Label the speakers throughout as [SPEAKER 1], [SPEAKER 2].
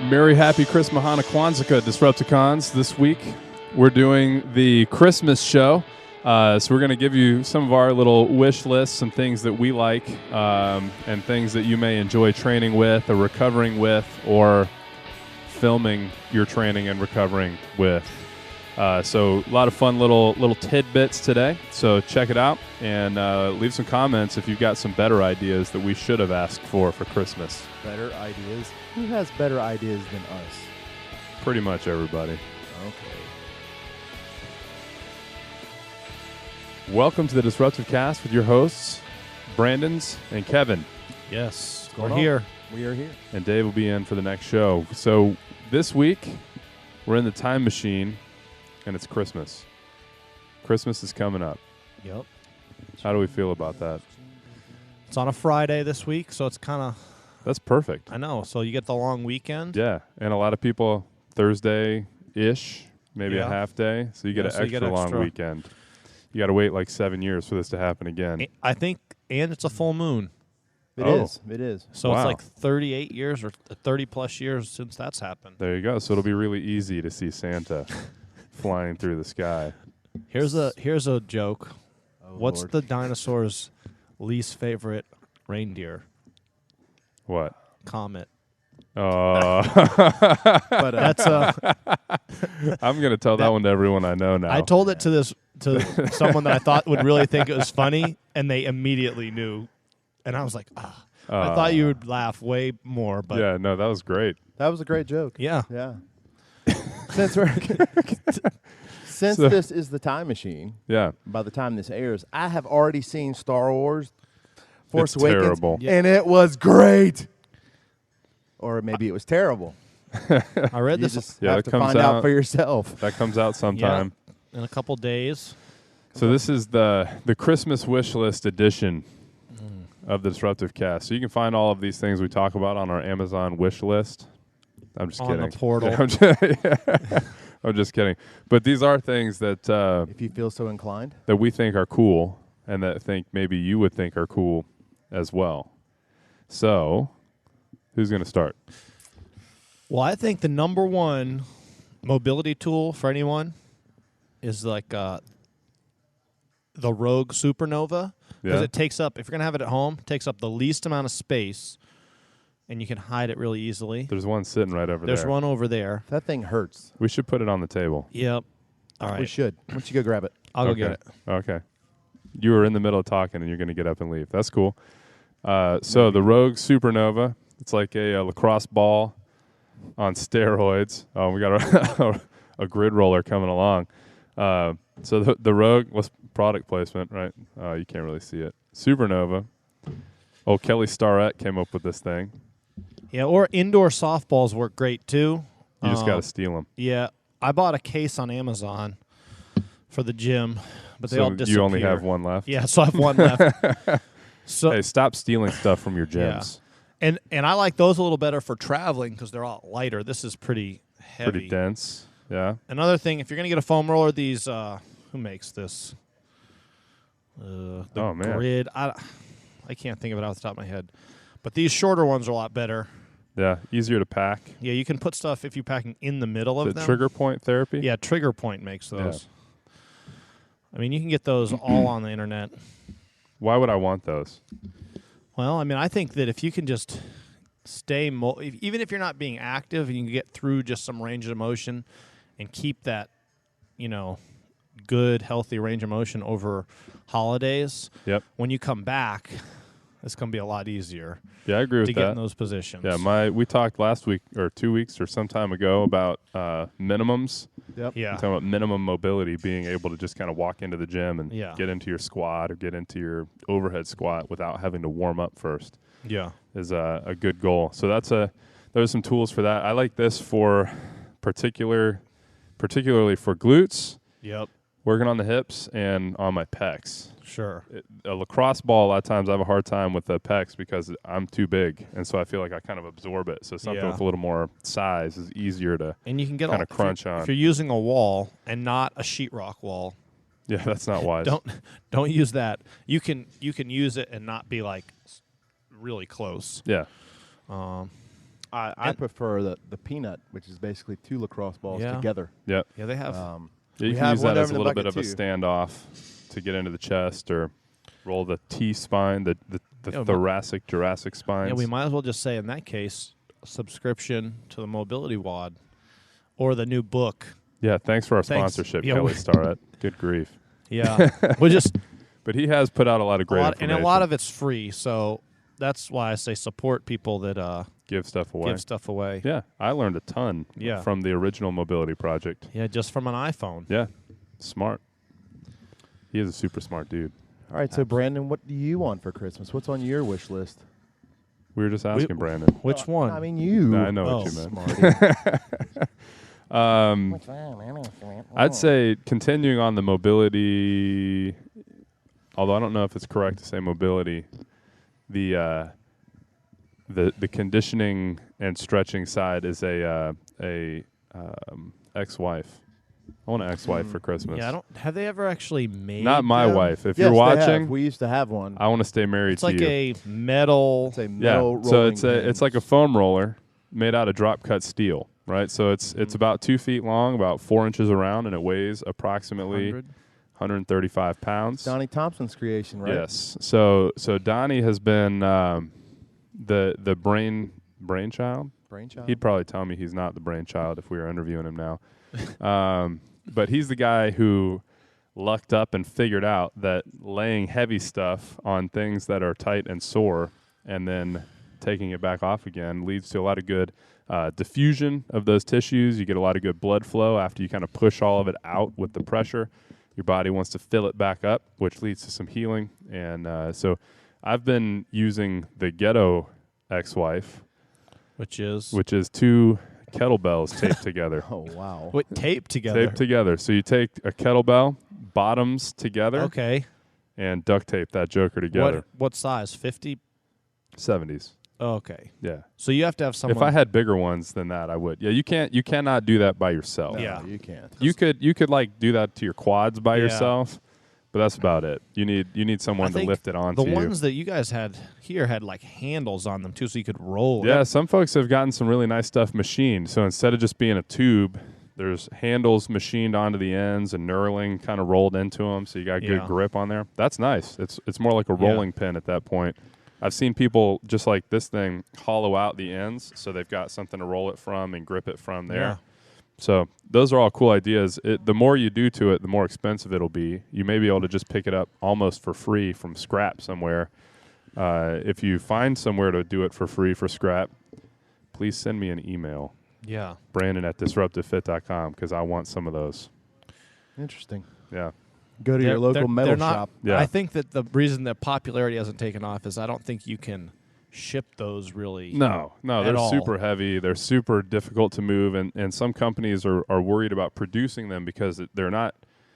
[SPEAKER 1] Merry Happy Chris Mahana Kwanzaa Disrupticons. This week we're doing the Christmas show. So we're going to give you some of our little wish lists, some things that we like, and things that you may enjoy training with or recovering with or filming your training and recovering with. So a lot of fun little tidbits today. So check it out and leave some comments if you've got some better ideas that we should have asked for Christmas.
[SPEAKER 2] Better ideas? Who has better ideas than us?
[SPEAKER 1] Pretty much everybody.
[SPEAKER 2] Okay.
[SPEAKER 1] Welcome to the Disruptive Cast with your hosts, Brandons and Kevin.
[SPEAKER 3] Yes,
[SPEAKER 2] going
[SPEAKER 3] we're
[SPEAKER 2] on?
[SPEAKER 3] here.
[SPEAKER 2] We are here.
[SPEAKER 1] And Dave will be in for the next show. So this week, we're in the time machine, and it's Christmas. Christmas is coming up.
[SPEAKER 3] Yep.
[SPEAKER 1] How do we feel about that?
[SPEAKER 3] It's on a Friday this week, so it's kind of,
[SPEAKER 1] That's perfect.
[SPEAKER 3] I know, so you get the long weekend.
[SPEAKER 1] Yeah, and a lot of people Thursday-ish, maybe a
[SPEAKER 3] Yeah.
[SPEAKER 1] half day, so you get
[SPEAKER 3] Yeah,
[SPEAKER 1] an
[SPEAKER 3] so you get
[SPEAKER 1] extra long
[SPEAKER 3] extra.
[SPEAKER 1] weekend. You got to wait like 7 years for this to happen again.
[SPEAKER 3] I think, and it's a full moon.
[SPEAKER 2] It
[SPEAKER 1] Oh.
[SPEAKER 2] is. It is.
[SPEAKER 3] So
[SPEAKER 1] Wow.
[SPEAKER 3] it's like 38 years or 30-plus years since that's happened.
[SPEAKER 1] There you go. So it'll be really easy to see Santa flying through the sky.
[SPEAKER 3] Here's a joke.
[SPEAKER 2] Oh,
[SPEAKER 3] What's
[SPEAKER 2] Lord.
[SPEAKER 3] the dinosaur's least favorite reindeer?
[SPEAKER 1] What?
[SPEAKER 3] Comet.
[SPEAKER 1] Oh,
[SPEAKER 2] But,
[SPEAKER 3] That's
[SPEAKER 1] I'm going to tell that one to everyone I know now.
[SPEAKER 3] I told it to someone that I thought would really think it was funny, and they immediately knew. And I was like, I thought you would laugh way more, but
[SPEAKER 1] Yeah, no, that was great.
[SPEAKER 2] that was a great joke.
[SPEAKER 3] yeah.
[SPEAKER 2] Yeah. Since
[SPEAKER 1] So-
[SPEAKER 2] this is the time machine,
[SPEAKER 1] Yeah.
[SPEAKER 2] by the time this airs, I have already seen Star Wars Force
[SPEAKER 1] It's
[SPEAKER 2] Awakens,
[SPEAKER 1] terrible.
[SPEAKER 3] Yeah.
[SPEAKER 2] and it was great. Or maybe it was terrible.
[SPEAKER 3] I read
[SPEAKER 2] You
[SPEAKER 3] this
[SPEAKER 2] just
[SPEAKER 1] Yeah,
[SPEAKER 2] have
[SPEAKER 1] it
[SPEAKER 2] to
[SPEAKER 1] comes
[SPEAKER 2] find out
[SPEAKER 1] out-
[SPEAKER 2] for yourself.
[SPEAKER 1] That comes out sometime.
[SPEAKER 3] in a couple days.
[SPEAKER 1] So this is the Christmas wish list edition of the Disruptive Cast. So you can find all of these things we talk about on our Amazon wish list. I'm just
[SPEAKER 3] On the
[SPEAKER 1] kidding.
[SPEAKER 3] portal.
[SPEAKER 1] I'm just kidding. But these are things that
[SPEAKER 2] If you feel so inclined.
[SPEAKER 1] that we think are cool and that think maybe you would think are cool as well. So who's going to start?
[SPEAKER 3] Well, I think the number one mobility tool for anyone is like the Rogue Supernova. Because
[SPEAKER 1] Yeah.
[SPEAKER 3] it takes up, if you're going to have it at home, it takes up the least amount of space, and you can hide it really easily.
[SPEAKER 1] There's one sitting right over
[SPEAKER 3] There's
[SPEAKER 1] there.
[SPEAKER 3] one over there.
[SPEAKER 2] That thing hurts.
[SPEAKER 1] We should put it on the table.
[SPEAKER 3] Yep. All
[SPEAKER 2] We
[SPEAKER 3] right.
[SPEAKER 2] should. Why don't you go grab it?
[SPEAKER 3] I'll go
[SPEAKER 1] Okay.
[SPEAKER 3] get it.
[SPEAKER 1] Okay. You were in the middle of talking, and you're going to get up and leave. That's cool. So the Rogue Supernova, it's like a lacrosse ball on steroids. Oh, we got a grid roller coming along. So the Rogue was product placement, right? You can't really see it. Supernova. Oh, Kelly Starrett came up with this thing.
[SPEAKER 3] Yeah, or indoor softballs work great too.
[SPEAKER 1] You just got to steal them.
[SPEAKER 3] Yeah, I bought a case on Amazon for the gym, but they all
[SPEAKER 1] So
[SPEAKER 3] disappear.
[SPEAKER 1] you only have one left?
[SPEAKER 3] Yeah, so I have one left. So
[SPEAKER 1] Hey, stop stealing stuff from your gyms.
[SPEAKER 3] and I like those a little better for traveling because they're all lighter. This is pretty heavy.
[SPEAKER 1] Pretty dense. Yeah.
[SPEAKER 3] Another thing, if you're gonna get a foam roller, these who makes this? The
[SPEAKER 1] Oh, man.
[SPEAKER 3] Grid. I can't think of it off the top of my head, but these shorter ones are a lot better.
[SPEAKER 1] Yeah. Easier to pack.
[SPEAKER 3] Yeah, you can put stuff if you're packing in the middle of
[SPEAKER 1] The
[SPEAKER 3] them.
[SPEAKER 1] trigger point therapy?
[SPEAKER 3] Yeah, Trigger Point makes those. I mean, you can get those all on the internet.
[SPEAKER 1] Why would I want those?
[SPEAKER 3] Well, I mean, I think that if you can just stay, even if you're not being active, and you can get through just some range of motion and keep that, good, healthy range of motion over holidays,
[SPEAKER 1] Yep.
[SPEAKER 3] when you come back, it's going to be a lot easier
[SPEAKER 1] Yeah, I agree
[SPEAKER 3] to
[SPEAKER 1] with
[SPEAKER 3] get
[SPEAKER 1] that.
[SPEAKER 3] in those positions.
[SPEAKER 1] Yeah, we talked last week or 2 weeks or some time ago about minimums.
[SPEAKER 2] Yep.
[SPEAKER 3] Yeah.
[SPEAKER 1] Talking about minimum mobility, being able to just kind of walk into the gym and
[SPEAKER 3] Yeah.
[SPEAKER 1] get into your squat or get into your overhead squat without having to warm up first
[SPEAKER 3] Yeah.
[SPEAKER 1] is a good goal. So there's some tools for that. I like this for particularly for glutes,
[SPEAKER 3] Yep.
[SPEAKER 1] working on the hips and on my pecs.
[SPEAKER 3] Sure.
[SPEAKER 1] A lacrosse ball, a lot of times I have a hard time with the pecs because I'm too big, and so I feel like I kind of absorb it. So something
[SPEAKER 3] Yeah.
[SPEAKER 1] with a little more size is easier to.
[SPEAKER 3] And you can get
[SPEAKER 1] Kinda
[SPEAKER 3] if you're-
[SPEAKER 1] crunch on.
[SPEAKER 3] If you're using a wall and not a sheetrock wall,
[SPEAKER 1] Yeah, that's not wise.
[SPEAKER 3] don't use that. You can use it and not be like really close.
[SPEAKER 1] Yeah.
[SPEAKER 2] I prefer the peanut, which is basically 2 lacrosse balls
[SPEAKER 3] Yeah.
[SPEAKER 2] together.
[SPEAKER 1] Yep.
[SPEAKER 3] Yeah, they have.
[SPEAKER 1] Yeah,
[SPEAKER 2] We
[SPEAKER 1] you can
[SPEAKER 2] have
[SPEAKER 1] use
[SPEAKER 2] one
[SPEAKER 1] that as
[SPEAKER 2] over
[SPEAKER 1] a
[SPEAKER 2] in the
[SPEAKER 1] little bit of
[SPEAKER 2] bucket,
[SPEAKER 1] a
[SPEAKER 2] too.
[SPEAKER 1] standoff to get into the chest or roll the T-spine, the
[SPEAKER 3] Yeah,
[SPEAKER 1] thoracic, Jurassic spines.
[SPEAKER 3] Yeah, we might as well just say in that case, subscription to the Mobility Wad or the new book.
[SPEAKER 1] Yeah, thanks for our
[SPEAKER 3] Thanks.
[SPEAKER 1] sponsorship,
[SPEAKER 3] Yeah,
[SPEAKER 1] Kelly
[SPEAKER 3] we-
[SPEAKER 1] Starrett. Good grief.
[SPEAKER 3] Yeah, we just
[SPEAKER 1] But he has put out a lot of great
[SPEAKER 3] and
[SPEAKER 1] information.
[SPEAKER 3] a lot of it's free. So that's why I say support people that
[SPEAKER 1] give stuff away.
[SPEAKER 3] give stuff away.
[SPEAKER 1] Yeah, I learned a ton
[SPEAKER 3] Yeah.
[SPEAKER 1] from the original mobility project.
[SPEAKER 3] Yeah, just from an iPhone.
[SPEAKER 1] Yeah, smart. He is a super smart dude.
[SPEAKER 2] All right, so Brandon, what do you want for Christmas? What's on your wish list?
[SPEAKER 1] We were just asking Brandon.
[SPEAKER 3] Which one?
[SPEAKER 2] I mean, you.
[SPEAKER 1] No, I know
[SPEAKER 3] Oh.
[SPEAKER 1] what you meant.
[SPEAKER 2] Smarty.
[SPEAKER 1] I'd say continuing on the mobility, although I don't know if it's correct to say mobility, the conditioning and stretching side is a ex-wife. I want an ex-wife for Christmas.
[SPEAKER 3] Yeah, I don't. Have they ever actually made?
[SPEAKER 1] Not my
[SPEAKER 3] them?
[SPEAKER 1] wife. If
[SPEAKER 2] Yes,
[SPEAKER 1] you're
[SPEAKER 2] they have.
[SPEAKER 1] watching,
[SPEAKER 2] We used to have one.
[SPEAKER 1] I want to stay married
[SPEAKER 3] It's
[SPEAKER 1] to
[SPEAKER 3] like
[SPEAKER 1] you.
[SPEAKER 3] a metal.
[SPEAKER 2] It's a
[SPEAKER 1] Yeah,
[SPEAKER 2] metal
[SPEAKER 1] so
[SPEAKER 2] rolling
[SPEAKER 1] it's like a foam roller made out of drop cut steel, right? So it's about 2 feet long, about 4 inches around, and it weighs approximately 135 pounds.
[SPEAKER 2] Donnie Thompson's creation, right?
[SPEAKER 1] Yes. So Donnie has been the brainchild.
[SPEAKER 2] Brainchild.
[SPEAKER 1] He'd probably tell me he's not the brainchild if we were interviewing him now. But he's the guy who lucked up and figured out that laying heavy stuff on things that are tight and sore and then taking it back off again leads to a lot of good diffusion of those tissues. You get a lot of good blood flow after you kind of push all of it out with the pressure. Your body wants to fill it back up, which leads to some healing. And so I've been using the Ghetto ex-wife,
[SPEAKER 3] Which is
[SPEAKER 1] 2 kettlebells taped together.
[SPEAKER 2] Oh, wow.
[SPEAKER 3] what tape together.
[SPEAKER 1] Taped together. So you take a kettlebell, bottoms together,
[SPEAKER 3] Okay.
[SPEAKER 1] and duct tape that joker together.
[SPEAKER 3] What size? 50.
[SPEAKER 1] 70s.
[SPEAKER 3] Oh, okay.
[SPEAKER 1] Yeah.
[SPEAKER 3] So you have to have someone.
[SPEAKER 1] If I had bigger ones than that, I would. Yeah, you cannot do that by yourself.
[SPEAKER 2] No,
[SPEAKER 3] Yeah.
[SPEAKER 2] you can't.
[SPEAKER 1] You could like do that to your quads by
[SPEAKER 3] Yeah.
[SPEAKER 1] yourself, but that's about it. You need someone
[SPEAKER 3] I
[SPEAKER 1] to
[SPEAKER 3] think
[SPEAKER 1] lift it onto
[SPEAKER 3] the
[SPEAKER 1] you.
[SPEAKER 3] ones that you guys had here had like handles on them too, so you could roll.
[SPEAKER 1] Yeah, some folks have gotten some really nice stuff machined. So instead of just being a tube, there's handles machined onto the ends and knurling kind of rolled into them, so you got good
[SPEAKER 3] Yeah.
[SPEAKER 1] grip on there. That's nice. It's more like a
[SPEAKER 3] Yeah.
[SPEAKER 1] rolling pin at that point. I've seen people just like this thing hollow out the ends, so they've got something to roll it from and grip it from there.
[SPEAKER 3] Yeah.
[SPEAKER 1] So those are all cool ideas. The more you do to it, the more expensive it'll be. You may be able to just pick it up almost for free from scrap somewhere. If you find somewhere to do it for free for scrap, please send me an email,
[SPEAKER 3] Yeah.
[SPEAKER 1] Brandon@disruptivefit.com, because I want some of those.
[SPEAKER 2] Interesting.
[SPEAKER 1] Yeah.
[SPEAKER 2] Go to your local metal
[SPEAKER 3] they're not,
[SPEAKER 2] shop.
[SPEAKER 1] Yeah.
[SPEAKER 3] I think that the reason that popularity hasn't taken off is I don't think you can ship those really.
[SPEAKER 1] No,
[SPEAKER 3] At
[SPEAKER 1] they're
[SPEAKER 3] all.
[SPEAKER 1] super heavy. They're super difficult to move, and some companies are worried about producing them because they're not.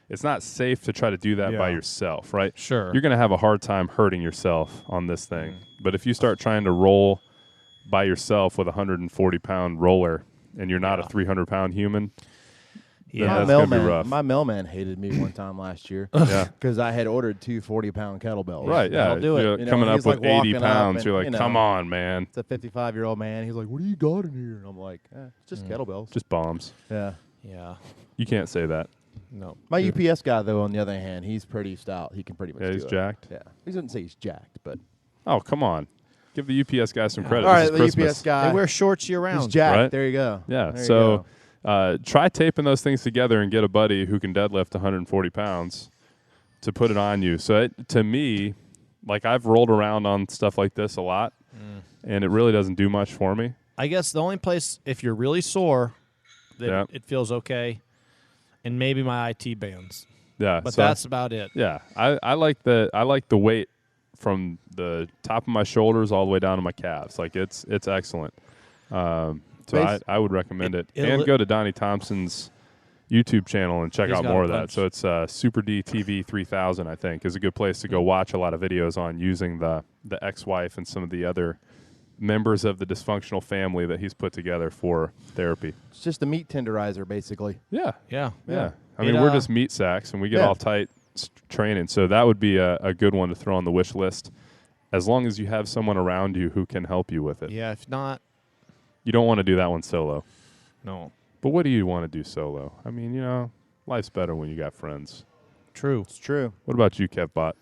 [SPEAKER 1] It's not safe to try to do that by
[SPEAKER 3] Yeah.
[SPEAKER 1] yourself, right?
[SPEAKER 3] Sure.
[SPEAKER 1] You're going to have a hard time hurting yourself on this thing. But if you start trying to roll by yourself with a 140-pound roller and you're not a
[SPEAKER 3] Yeah.
[SPEAKER 1] 300-pound human,
[SPEAKER 3] yeah.
[SPEAKER 1] that's gonna be rough.
[SPEAKER 2] My mailman hated me one time last year
[SPEAKER 1] yeah.
[SPEAKER 2] because I had ordered 2 40-pound kettlebells.
[SPEAKER 1] Right, yeah.
[SPEAKER 3] That'll do it.
[SPEAKER 1] You're
[SPEAKER 2] You know,
[SPEAKER 1] coming up
[SPEAKER 2] he's
[SPEAKER 1] with
[SPEAKER 2] like
[SPEAKER 1] 80
[SPEAKER 2] walking up
[SPEAKER 1] pounds.
[SPEAKER 2] and,
[SPEAKER 1] You're like,
[SPEAKER 2] you know.
[SPEAKER 1] come on, man.
[SPEAKER 2] It's a 55-year-old man. He's like, "What do you got in here?" And I'm like, "It's just kettlebells."
[SPEAKER 1] Just bombs.
[SPEAKER 2] Yeah.
[SPEAKER 3] Yeah.
[SPEAKER 1] You can't say that.
[SPEAKER 3] No.
[SPEAKER 2] My UPS guy, though, on the other hand, he's pretty stout. He can pretty much
[SPEAKER 1] Yeah,
[SPEAKER 2] do
[SPEAKER 1] he's
[SPEAKER 2] it.
[SPEAKER 1] jacked.
[SPEAKER 2] Yeah. He doesn't say he's jacked, but
[SPEAKER 1] Oh, come on. Give the UPS guy some credit.
[SPEAKER 2] all
[SPEAKER 1] This
[SPEAKER 2] right,
[SPEAKER 1] is
[SPEAKER 2] the
[SPEAKER 1] Christmas.
[SPEAKER 2] UPS guy.
[SPEAKER 3] They wear shorts year round.
[SPEAKER 2] He's jacked.
[SPEAKER 1] Right?
[SPEAKER 2] There you go.
[SPEAKER 1] Yeah.
[SPEAKER 2] There you
[SPEAKER 1] So
[SPEAKER 2] go.
[SPEAKER 1] try taping those things together and get a buddy who can deadlift 140 pounds to put it on you. So to me, like I've rolled around on stuff like this a lot, and it really doesn't do much for me.
[SPEAKER 3] I guess the only place, if you're really sore, that
[SPEAKER 1] Yeah.
[SPEAKER 3] it feels okay, and maybe my IT bands.
[SPEAKER 1] Yeah.
[SPEAKER 3] But
[SPEAKER 1] so
[SPEAKER 3] that's about it.
[SPEAKER 1] yeah. I like the weight from the top of my shoulders all the way down to my calves. Like it's excellent. So I would recommend it.
[SPEAKER 3] it'll-
[SPEAKER 1] And go to Donnie Thompson's YouTube channel and check
[SPEAKER 3] He's
[SPEAKER 1] out
[SPEAKER 3] got
[SPEAKER 1] more
[SPEAKER 3] a
[SPEAKER 1] of that.
[SPEAKER 3] bunch.
[SPEAKER 1] So it's Super D TV 3000, I think, is a good place to go watch a lot of videos on using the ex-wife and some of the other members of the dysfunctional family that he's put together for therapy.
[SPEAKER 2] It's just a meat tenderizer, basically.
[SPEAKER 1] Yeah.
[SPEAKER 3] Yeah.
[SPEAKER 1] Yeah. I
[SPEAKER 3] It,
[SPEAKER 1] mean, we're just meat sacks, and we get
[SPEAKER 2] Yeah.
[SPEAKER 1] all tight training. So that would be a good one to throw on the wish list, as long as you have someone around you who can help you with it.
[SPEAKER 3] Yeah. If not,
[SPEAKER 1] You don't want to do that one solo.
[SPEAKER 3] No.
[SPEAKER 1] But what do you want to do solo? I mean, life's better when you got friends.
[SPEAKER 3] True.
[SPEAKER 2] It's true.
[SPEAKER 1] What about you, Kevbot?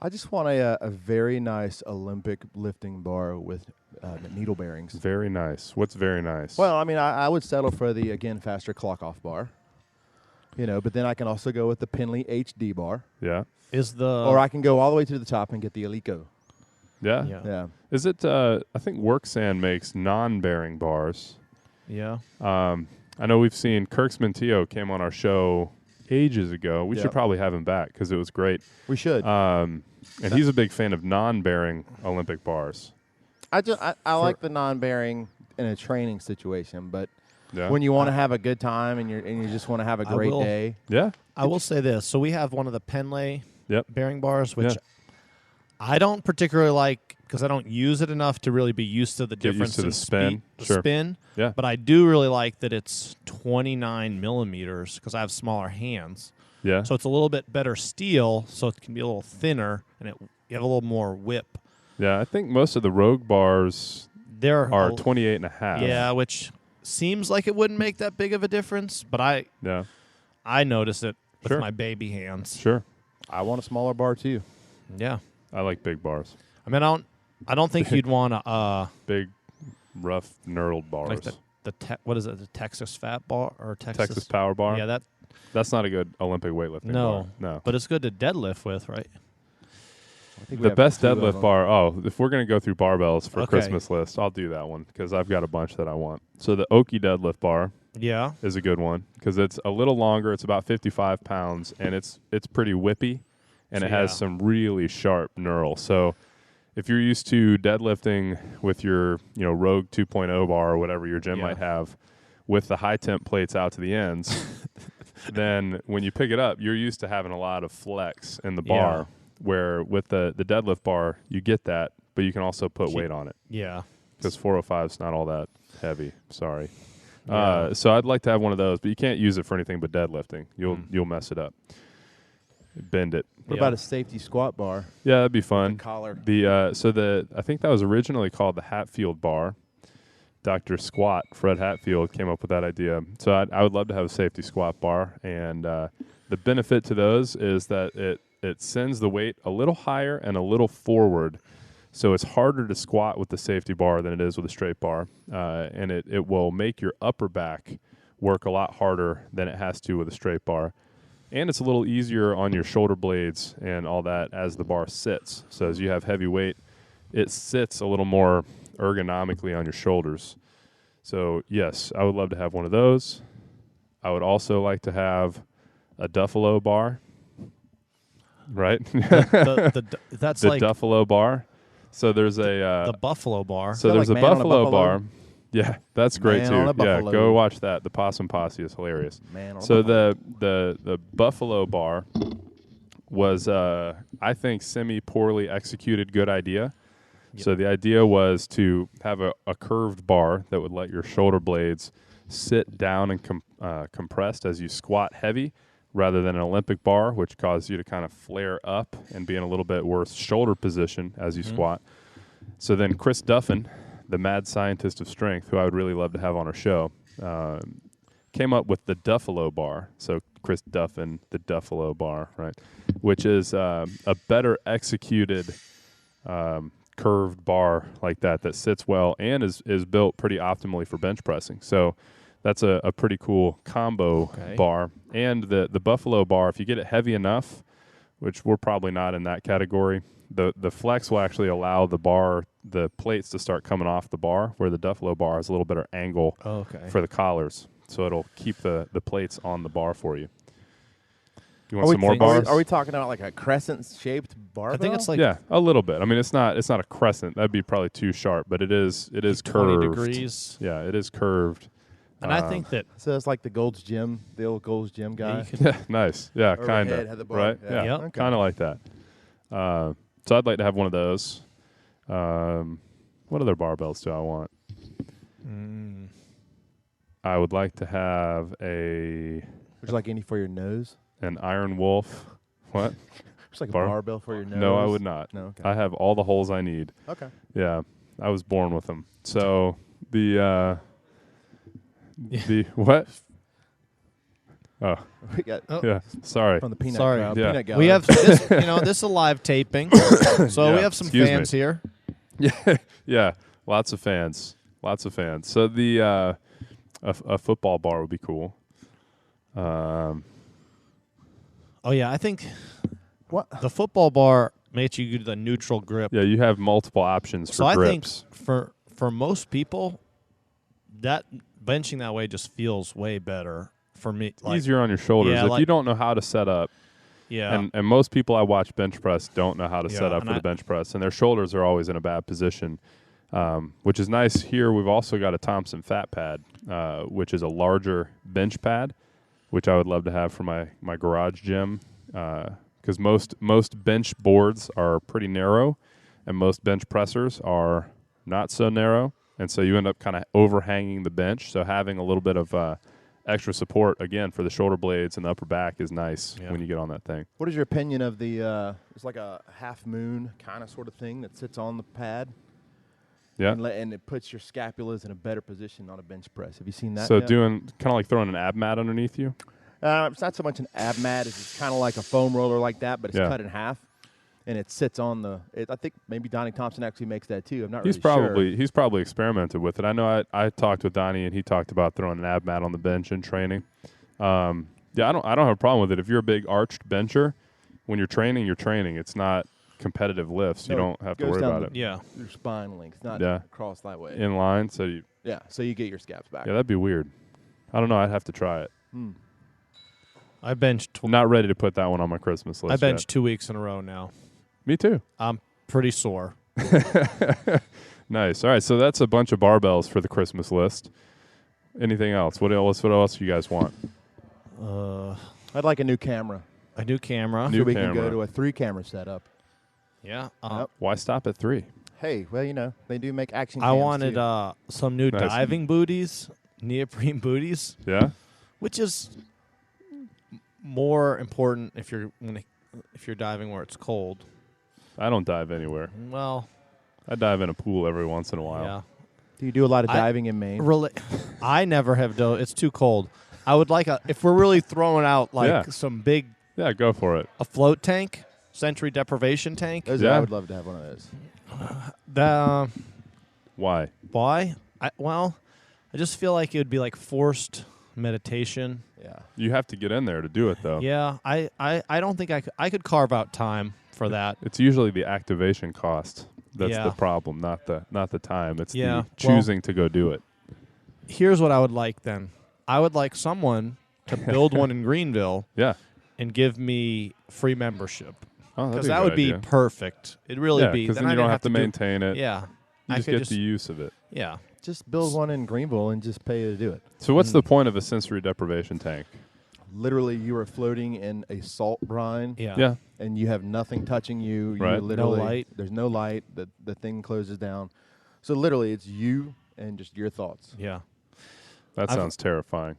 [SPEAKER 2] I just want a very nice Olympic lifting bar with needle bearings.
[SPEAKER 1] Very nice. What's very nice?
[SPEAKER 2] Well, I mean, I would settle for the, again, faster clock off bar. But then I can also go with the Penley HD bar.
[SPEAKER 1] Yeah.
[SPEAKER 2] Or I can go all the way to the top and get the Alico.
[SPEAKER 1] Yeah.
[SPEAKER 2] Yeah.
[SPEAKER 1] Is it, I think WorkSand makes non-bearing bars.
[SPEAKER 3] Yeah.
[SPEAKER 1] I know we've seen Kirk Smentio came on our show ages ago. We should
[SPEAKER 2] Yep.
[SPEAKER 1] probably have him back because it was great.
[SPEAKER 2] We should.
[SPEAKER 1] And he's a big fan of non-bearing Olympic bars.
[SPEAKER 2] I like the non-bearing in a training situation, but
[SPEAKER 1] Yeah.
[SPEAKER 2] when you want to have a good time and you just want to have a
[SPEAKER 3] I
[SPEAKER 2] great
[SPEAKER 3] will-
[SPEAKER 2] day.
[SPEAKER 1] Yeah.
[SPEAKER 3] I will say this. So we have one of the Penley
[SPEAKER 1] Yep.
[SPEAKER 3] bearing bars, which
[SPEAKER 1] Yeah.
[SPEAKER 3] I don't particularly like because I don't use it enough to really be used to the
[SPEAKER 1] Get used
[SPEAKER 3] difference
[SPEAKER 1] to the
[SPEAKER 3] in
[SPEAKER 1] spin.
[SPEAKER 3] speed, the
[SPEAKER 1] Sure.
[SPEAKER 3] spin.
[SPEAKER 1] Yeah.
[SPEAKER 3] But I do really like that it's 29 millimeters because I have smaller hands.
[SPEAKER 1] Yeah.
[SPEAKER 3] So it's a little bit better steel, so it can be a little thinner, and you have a little more whip.
[SPEAKER 1] Yeah. I think most of the Rogue bars
[SPEAKER 3] There
[SPEAKER 1] are 28 and a half.
[SPEAKER 3] Yeah, which seems like it wouldn't make that big of a difference, but
[SPEAKER 1] Yeah.
[SPEAKER 3] I notice it with
[SPEAKER 1] Sure.
[SPEAKER 3] my baby hands.
[SPEAKER 1] Sure.
[SPEAKER 2] I want a smaller bar too.
[SPEAKER 3] Yeah.
[SPEAKER 1] I like big bars.
[SPEAKER 3] I mean, I don't think you'd want to
[SPEAKER 1] Big, rough, knurled bars.
[SPEAKER 3] like what is it? The Texas Fat Bar or
[SPEAKER 1] Texas Power Bar.
[SPEAKER 3] Yeah,
[SPEAKER 1] That's not a good Olympic weightlifting
[SPEAKER 3] No.
[SPEAKER 1] bar. No.
[SPEAKER 3] but it's good to deadlift with, right?
[SPEAKER 2] I think we
[SPEAKER 1] The
[SPEAKER 2] have
[SPEAKER 1] best
[SPEAKER 2] 2 of
[SPEAKER 1] deadlift
[SPEAKER 2] them.
[SPEAKER 1] bar. Oh, if we're going to go through barbells for
[SPEAKER 3] Okay.
[SPEAKER 1] Christmas list, I'll do that one because I've got a bunch that I want. So the Oki deadlift bar
[SPEAKER 3] Yeah.
[SPEAKER 1] is a good one because it's a little longer. It's about 55 pounds, and it's pretty whippy, and
[SPEAKER 3] So,
[SPEAKER 1] it has
[SPEAKER 3] yeah.
[SPEAKER 1] some really sharp knurl. So if you're used to deadlifting with your Rogue 2.0 bar or whatever your gym
[SPEAKER 3] Yeah.
[SPEAKER 1] might have, with the high temp plates out to the ends, then when you pick it up, you're used to having a lot of flex in the bar.
[SPEAKER 3] Yeah.
[SPEAKER 1] Where with the deadlift bar, you get that, but you can also put weight on it
[SPEAKER 3] Yeah.
[SPEAKER 1] because 405 is not all that heavy. Sorry.
[SPEAKER 3] Yeah.
[SPEAKER 1] So I'd like to have one of those, but you can't use it for anything but deadlifting. You'll mess it up. Bend it.
[SPEAKER 2] What
[SPEAKER 3] Yeah.
[SPEAKER 2] about a safety squat bar?
[SPEAKER 1] Yeah, that'd be fun.
[SPEAKER 2] Collar.
[SPEAKER 1] I think that was originally called the Hatfield bar. Dr. Squat, Fred Hatfield, came up with that idea. So I would love to have a safety squat bar, and the benefit to those is that it sends the weight a little higher and a little forward. So it's harder to squat with the safety bar than it is with a straight bar. And it will make your upper back work a lot harder than it has to with a straight bar. And it's a little easier on your shoulder blades and all that as the bar sits. So as you have heavy weight, it sits a little more ergonomically on your shoulders. So yes, I would love to have one of those. I would also like to have a Duffalo bar. Right?
[SPEAKER 3] That's
[SPEAKER 1] the
[SPEAKER 3] like
[SPEAKER 1] Duffalo bar. So there's a
[SPEAKER 3] the Buffalo Bar.
[SPEAKER 1] so
[SPEAKER 2] Sound
[SPEAKER 1] there's
[SPEAKER 2] like
[SPEAKER 1] a
[SPEAKER 2] Man on a
[SPEAKER 1] Buffalo
[SPEAKER 2] Buffalo?
[SPEAKER 1] bar. Yeah, that's great
[SPEAKER 2] Man
[SPEAKER 1] too.
[SPEAKER 2] on a
[SPEAKER 1] Yeah,
[SPEAKER 2] Buffalo.
[SPEAKER 1] go watch that. The Possum Posse is hilarious.
[SPEAKER 2] Man on a
[SPEAKER 1] So
[SPEAKER 2] buffalo.
[SPEAKER 1] the Buffalo bar was I think semi poorly executed good idea.
[SPEAKER 3] Yep.
[SPEAKER 1] So the idea was to have a curved bar that would let your shoulder blades sit down and compressed as you squat heavy, rather than an Olympic bar, which causes you to kind of flare up and be in a little bit worse shoulder position as you squat. So then Chris Duffin, the mad scientist of strength, who I would really love to have on our show, came up with the Duffalo bar. So Chris Duffin, the Duffalo bar, right, which is a better executed curved bar like that sits well and is built pretty optimally for bench pressing. So that's a pretty cool combo bar. And the Buffalo bar, if you get it heavy enough, which we're probably not in that category, the flex will actually allow the plates to start coming off the bar, where the Duffalo bar has a little better angle for the collars. So it'll keep the plates on the bar for you. You want some more bars?
[SPEAKER 2] Are we talking about like a crescent-shaped barbell?
[SPEAKER 3] I think it's like
[SPEAKER 1] yeah, a little bit. I mean, it's not a crescent. That'd be probably too sharp, but it is
[SPEAKER 3] 20
[SPEAKER 1] curved.
[SPEAKER 3] degrees.
[SPEAKER 1] Yeah, it is curved.
[SPEAKER 3] And I think that
[SPEAKER 2] So it's like the Gold's Gym, the old Gold's Gym guy.
[SPEAKER 3] you could,
[SPEAKER 1] Yeah, nice. Yeah,
[SPEAKER 2] Overhead,
[SPEAKER 1] kind
[SPEAKER 2] had
[SPEAKER 1] of.
[SPEAKER 2] the bar.
[SPEAKER 1] Right?
[SPEAKER 2] Yeah.
[SPEAKER 1] Yeah,
[SPEAKER 3] Yep.
[SPEAKER 2] Okay.
[SPEAKER 1] kind of like that. So I'd like to have one of those. What other barbells do I want? I would like to have
[SPEAKER 2] Would you like any for your nose?
[SPEAKER 1] an Iron Wolf. What?
[SPEAKER 2] Just like
[SPEAKER 1] Bar-
[SPEAKER 2] a barbell for your nose?
[SPEAKER 1] No, I would not.
[SPEAKER 2] No, okay.
[SPEAKER 1] I have all the holes I need.
[SPEAKER 2] Okay.
[SPEAKER 1] Yeah, I was born with them. So The what? Oh,
[SPEAKER 2] We got
[SPEAKER 1] yeah. Sorry.
[SPEAKER 2] from the peanut
[SPEAKER 3] Sorry.
[SPEAKER 2] crowd.
[SPEAKER 1] Yeah.
[SPEAKER 2] Peanut gallery.
[SPEAKER 3] We have this. This is a live taping, so
[SPEAKER 1] Yeah,
[SPEAKER 3] we have some
[SPEAKER 1] excuse
[SPEAKER 3] fans
[SPEAKER 1] me.
[SPEAKER 3] here.
[SPEAKER 1] Yeah, yeah. Lots of fans. So the a football bar would be cool.
[SPEAKER 3] Oh yeah, I think
[SPEAKER 2] What?
[SPEAKER 3] the football bar makes you do the neutral grip.
[SPEAKER 1] Yeah, you have multiple options
[SPEAKER 3] So
[SPEAKER 1] for
[SPEAKER 3] I
[SPEAKER 1] grips.
[SPEAKER 3] think for most people, that benching that way just feels way better for me. Like,
[SPEAKER 1] Easier on your shoulders.
[SPEAKER 3] Yeah,
[SPEAKER 1] If
[SPEAKER 3] like-
[SPEAKER 1] you don't know how to set up,
[SPEAKER 3] yeah,
[SPEAKER 1] and most people I watch bench press don't know how to set
[SPEAKER 3] Yeah,
[SPEAKER 1] up
[SPEAKER 3] and
[SPEAKER 1] for the bench press, and their shoulders are always in a bad position, which is nice. Here we've also got a Thompson Fat Pad, which is a larger bench pad, which I would love to have for my garage gym, because most bench boards are pretty narrow, and most bench pressers are not so narrow, and so you end up kind of overhanging the bench. So having a little bit of extra support again for the shoulder blades and the upper back is nice
[SPEAKER 3] Yeah.
[SPEAKER 1] when you get on that thing.
[SPEAKER 2] What is your opinion of the? It's like a half moon kind of sort of thing that sits on the pad,
[SPEAKER 1] Yeah.
[SPEAKER 2] and it puts your scapulas in a better position on a bench press. Have you seen that?
[SPEAKER 1] So
[SPEAKER 2] yet?
[SPEAKER 1] doing kind of like throwing an ab mat underneath you.
[SPEAKER 2] It's not so much an ab mat. It's kind of like a foam roller like that, but it's
[SPEAKER 1] Yeah.
[SPEAKER 2] cut in half, and it sits on the. I think maybe Donnie Thompson actually makes that too. I'm not
[SPEAKER 1] He's
[SPEAKER 2] really sure.
[SPEAKER 1] he's probably experimented with it. I know I talked with Donnie and he talked about throwing an ab mat on the bench in training. Yeah, I don't have a problem with it. If you're a big arched bencher, when you're training, you're training. It's not competitive lifts. You
[SPEAKER 2] No,
[SPEAKER 1] don't have to
[SPEAKER 2] goes
[SPEAKER 1] worry
[SPEAKER 2] down
[SPEAKER 1] about it.
[SPEAKER 3] yeah.
[SPEAKER 2] Your spine length, not
[SPEAKER 1] Yeah.
[SPEAKER 2] across that way.
[SPEAKER 1] In line, so you
[SPEAKER 2] Yeah, so you get your scaps back.
[SPEAKER 1] yeah, that'd be weird. I don't know. I'd have to try it.
[SPEAKER 2] Hmm.
[SPEAKER 3] I benched.
[SPEAKER 1] I'm not ready to put that one on my Christmas list.
[SPEAKER 3] I benched
[SPEAKER 1] yet.
[SPEAKER 3] 2 weeks in a row now.
[SPEAKER 1] Me too.
[SPEAKER 3] I'm pretty sore.
[SPEAKER 1] Nice. All right, so that's a bunch of barbells for the Christmas list. Anything else? What else? What else do you guys want?
[SPEAKER 2] I'd like a new camera.
[SPEAKER 3] A new camera.
[SPEAKER 1] New
[SPEAKER 2] so we can
[SPEAKER 1] camera.
[SPEAKER 2] go to a 3-camera setup.
[SPEAKER 3] Yeah.
[SPEAKER 2] Yep.
[SPEAKER 1] Why stop at 3?
[SPEAKER 2] Hey, well, they do make action
[SPEAKER 3] I
[SPEAKER 2] cams
[SPEAKER 3] wanted
[SPEAKER 2] too.
[SPEAKER 3] some new
[SPEAKER 1] Nice.
[SPEAKER 3] diving booties, neoprene booties,
[SPEAKER 1] Yeah.
[SPEAKER 3] which is more important if you're diving where it's cold.
[SPEAKER 1] I don't dive anywhere.
[SPEAKER 3] Well,
[SPEAKER 1] I dive in a pool every once in a while.
[SPEAKER 3] yeah.
[SPEAKER 2] Do you do a lot of
[SPEAKER 3] I-
[SPEAKER 2] diving in Maine?
[SPEAKER 3] I never have done. It's too cold. I would like if we're really throwing out like
[SPEAKER 1] Yeah.
[SPEAKER 3] some big
[SPEAKER 1] Yeah, go for it.
[SPEAKER 3] a float tank, sensory deprivation tank.
[SPEAKER 2] Those
[SPEAKER 1] Yeah.
[SPEAKER 2] I would love to have one of those.
[SPEAKER 1] Why?
[SPEAKER 3] Why? I just feel like it would be like forced meditation.
[SPEAKER 2] Yeah.
[SPEAKER 1] You have to get in there to do it, though.
[SPEAKER 3] Yeah, I don't think I could carve out time for that.
[SPEAKER 1] It's usually the activation cost that's
[SPEAKER 3] Yeah.
[SPEAKER 1] the problem, not the time. It's
[SPEAKER 3] Yeah,
[SPEAKER 1] the choosing to go do it.
[SPEAKER 3] Here's what I would like then. I would like someone to build one in Greenville
[SPEAKER 1] Yeah.
[SPEAKER 3] and give me free membership.
[SPEAKER 1] Oh, that'd
[SPEAKER 3] Because
[SPEAKER 1] be a
[SPEAKER 3] that
[SPEAKER 1] good
[SPEAKER 3] would be
[SPEAKER 1] idea.
[SPEAKER 3] perfect. It'd really
[SPEAKER 1] Yeah,
[SPEAKER 3] be.
[SPEAKER 1] because then
[SPEAKER 3] I
[SPEAKER 1] you
[SPEAKER 3] didn't
[SPEAKER 1] don't have to
[SPEAKER 3] do-
[SPEAKER 1] maintain it.
[SPEAKER 3] Yeah.
[SPEAKER 1] You
[SPEAKER 3] I
[SPEAKER 1] just
[SPEAKER 3] could
[SPEAKER 1] get
[SPEAKER 3] just-
[SPEAKER 1] the use of it.
[SPEAKER 3] Yeah.
[SPEAKER 2] Just build one in Greenville and just pay to do it.
[SPEAKER 1] So what's the point of a sensory deprivation tank?
[SPEAKER 2] Literally, you are floating in a salt brine,
[SPEAKER 3] Yeah.
[SPEAKER 1] Yeah.
[SPEAKER 2] and you have nothing touching you.
[SPEAKER 1] Right.
[SPEAKER 2] You literally,
[SPEAKER 3] light.
[SPEAKER 2] There's no light. The thing closes down. So literally, it's you and just your thoughts.
[SPEAKER 3] Yeah.
[SPEAKER 1] That
[SPEAKER 3] I've-
[SPEAKER 1] sounds terrifying.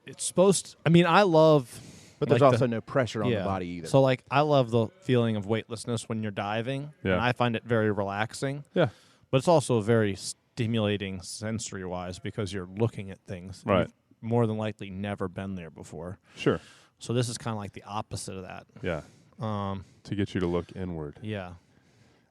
[SPEAKER 3] It's supposed I mean, I love
[SPEAKER 2] But there's
[SPEAKER 3] like
[SPEAKER 2] also no pressure on
[SPEAKER 3] yeah.
[SPEAKER 2] the body either.
[SPEAKER 3] So like I love the feeling of weightlessness when you're diving.
[SPEAKER 1] Yeah.
[SPEAKER 3] And I find it very relaxing.
[SPEAKER 1] Yeah.
[SPEAKER 3] But it's also very stimulating sensory wise because you're looking at things.
[SPEAKER 1] Right.
[SPEAKER 3] You've more than likely never been there before.
[SPEAKER 1] Sure.
[SPEAKER 3] So this is kind of like the opposite of that.
[SPEAKER 1] Yeah. To get you to look inward.
[SPEAKER 3] Yeah.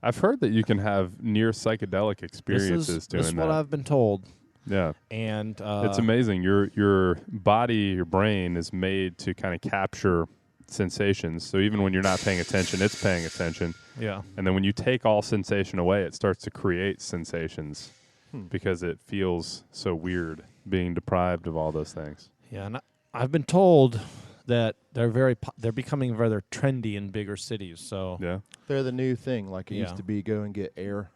[SPEAKER 1] I've heard that you can have near psychedelic experiences
[SPEAKER 3] This
[SPEAKER 1] doing
[SPEAKER 3] is
[SPEAKER 1] that.
[SPEAKER 3] what I've been told.
[SPEAKER 1] Yeah.
[SPEAKER 3] And
[SPEAKER 1] It's amazing. Your body, your brain is made to kind of capture sensations. So even when you're not paying attention, it's paying attention.
[SPEAKER 3] Yeah.
[SPEAKER 1] And then when you take all sensation away, it starts to create sensations because it feels so weird being deprived of all those things.
[SPEAKER 3] Yeah, and I've been told that they're becoming rather trendy in bigger cities. So
[SPEAKER 1] Yeah.
[SPEAKER 2] They're the new thing. Like it
[SPEAKER 3] Yeah.
[SPEAKER 2] used to be, go and get air,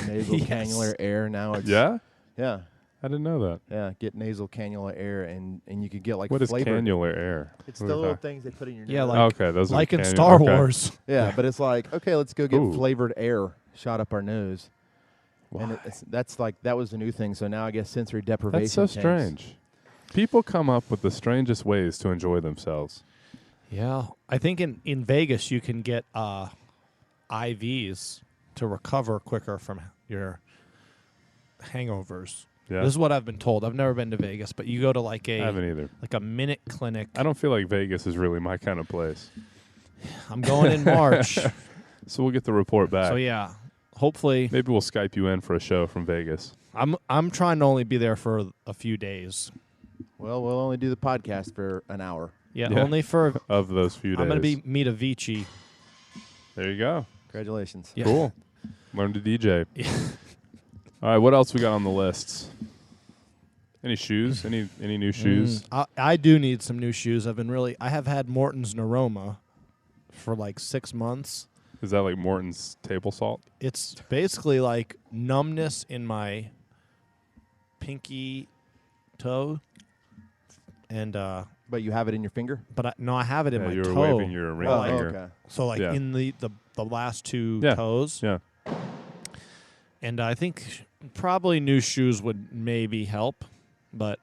[SPEAKER 2] nasal
[SPEAKER 3] Yes.
[SPEAKER 2] cannula air. Now it's
[SPEAKER 1] Yeah?
[SPEAKER 2] yeah,
[SPEAKER 1] I didn't know that.
[SPEAKER 2] yeah. Get nasal cannula air, and you could get like
[SPEAKER 1] What is
[SPEAKER 2] flavored.
[SPEAKER 1] cannula air?
[SPEAKER 2] It's
[SPEAKER 1] What
[SPEAKER 2] the
[SPEAKER 1] are we
[SPEAKER 2] little
[SPEAKER 1] talking-
[SPEAKER 2] things they put in your
[SPEAKER 3] Yeah,
[SPEAKER 2] nose.
[SPEAKER 3] like-
[SPEAKER 1] okay, those are
[SPEAKER 3] like
[SPEAKER 1] the
[SPEAKER 3] in
[SPEAKER 1] cannula.
[SPEAKER 3] Star
[SPEAKER 1] Okay.
[SPEAKER 3] Wars.
[SPEAKER 2] Yeah, but it's like, okay, let's go get
[SPEAKER 1] Ooh.
[SPEAKER 2] flavored air shot up our nose. And
[SPEAKER 1] Why?
[SPEAKER 2] that's like, that was the new thing. So now I guess sensory deprivation.
[SPEAKER 1] That's so
[SPEAKER 2] tanks.
[SPEAKER 1] strange. People come up with the strangest ways to enjoy themselves.
[SPEAKER 3] Yeah, I think in Vegas you can get IVs to recover quicker from your hangovers.
[SPEAKER 1] Yeah.
[SPEAKER 3] This is what I've been told. I've never been to Vegas, but you go to like
[SPEAKER 1] I haven't either.
[SPEAKER 3] a Minute Clinic.
[SPEAKER 1] I don't feel like Vegas is really my kind of place.
[SPEAKER 3] I'm going in March.
[SPEAKER 1] So we'll get the report back.
[SPEAKER 3] So yeah, hopefully
[SPEAKER 1] Maybe we'll Skype you in for a show from Vegas.
[SPEAKER 3] I'm trying to only be there for a few days.
[SPEAKER 2] Well, we'll only do the podcast for an hour.
[SPEAKER 3] Yeah,
[SPEAKER 1] Yeah.
[SPEAKER 3] only for
[SPEAKER 1] Of those few days.
[SPEAKER 3] I'm going to meet Avicii.
[SPEAKER 1] There you go.
[SPEAKER 2] Congratulations.
[SPEAKER 3] Yeah.
[SPEAKER 1] Cool. Learn to DJ.
[SPEAKER 3] Yeah.
[SPEAKER 1] All right, what else we got on the lists? Any shoes? Any new shoes?
[SPEAKER 3] I do need some new shoes. I have had Morton's Neuroma for like 6 months.
[SPEAKER 1] Is that like Morton's table salt?
[SPEAKER 3] It's basically like numbness in my pinky toe, and
[SPEAKER 2] But you have it in your finger?
[SPEAKER 3] but I have it in
[SPEAKER 1] Yeah,
[SPEAKER 3] my
[SPEAKER 1] you were
[SPEAKER 3] toe.
[SPEAKER 1] waving your ring
[SPEAKER 3] Oh,
[SPEAKER 1] finger.
[SPEAKER 2] okay.
[SPEAKER 3] So like
[SPEAKER 1] Yeah.
[SPEAKER 3] in the last two
[SPEAKER 1] Yeah.
[SPEAKER 3] toes.
[SPEAKER 1] Yeah.
[SPEAKER 3] And I think probably new shoes would maybe help, but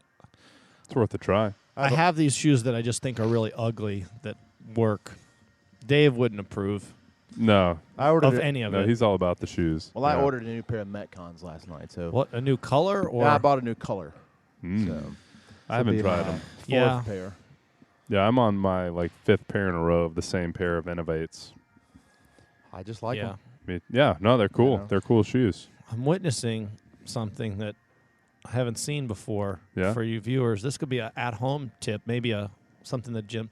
[SPEAKER 1] It's worth a try.
[SPEAKER 3] I have these shoes that I just think are really ugly that work. Dave wouldn't approve
[SPEAKER 1] No.
[SPEAKER 2] I ordered
[SPEAKER 3] of
[SPEAKER 2] it.
[SPEAKER 3] any of
[SPEAKER 1] No,
[SPEAKER 3] it.
[SPEAKER 1] he's all about the shoes.
[SPEAKER 2] Well, I
[SPEAKER 1] Yeah.
[SPEAKER 2] ordered a new pair of Metcons last night. So
[SPEAKER 3] What, a new color or
[SPEAKER 2] yeah, I bought a new color.
[SPEAKER 1] Mm.
[SPEAKER 2] So
[SPEAKER 1] I
[SPEAKER 2] this'll
[SPEAKER 1] haven't
[SPEAKER 2] be
[SPEAKER 1] tried
[SPEAKER 2] my
[SPEAKER 1] them.
[SPEAKER 2] Fourth
[SPEAKER 3] Yeah.
[SPEAKER 2] pair.
[SPEAKER 1] Yeah, I'm on my like 5th pair in a row of the same pair of Innovates.
[SPEAKER 2] I just like
[SPEAKER 3] yeah.
[SPEAKER 1] I mean, no, they're cool.
[SPEAKER 2] Yeah.
[SPEAKER 1] They're cool shoes.
[SPEAKER 3] I'm witnessing something that I haven't seen before
[SPEAKER 1] Yeah?
[SPEAKER 3] for you viewers. This could be a at-home tip, maybe something that Jim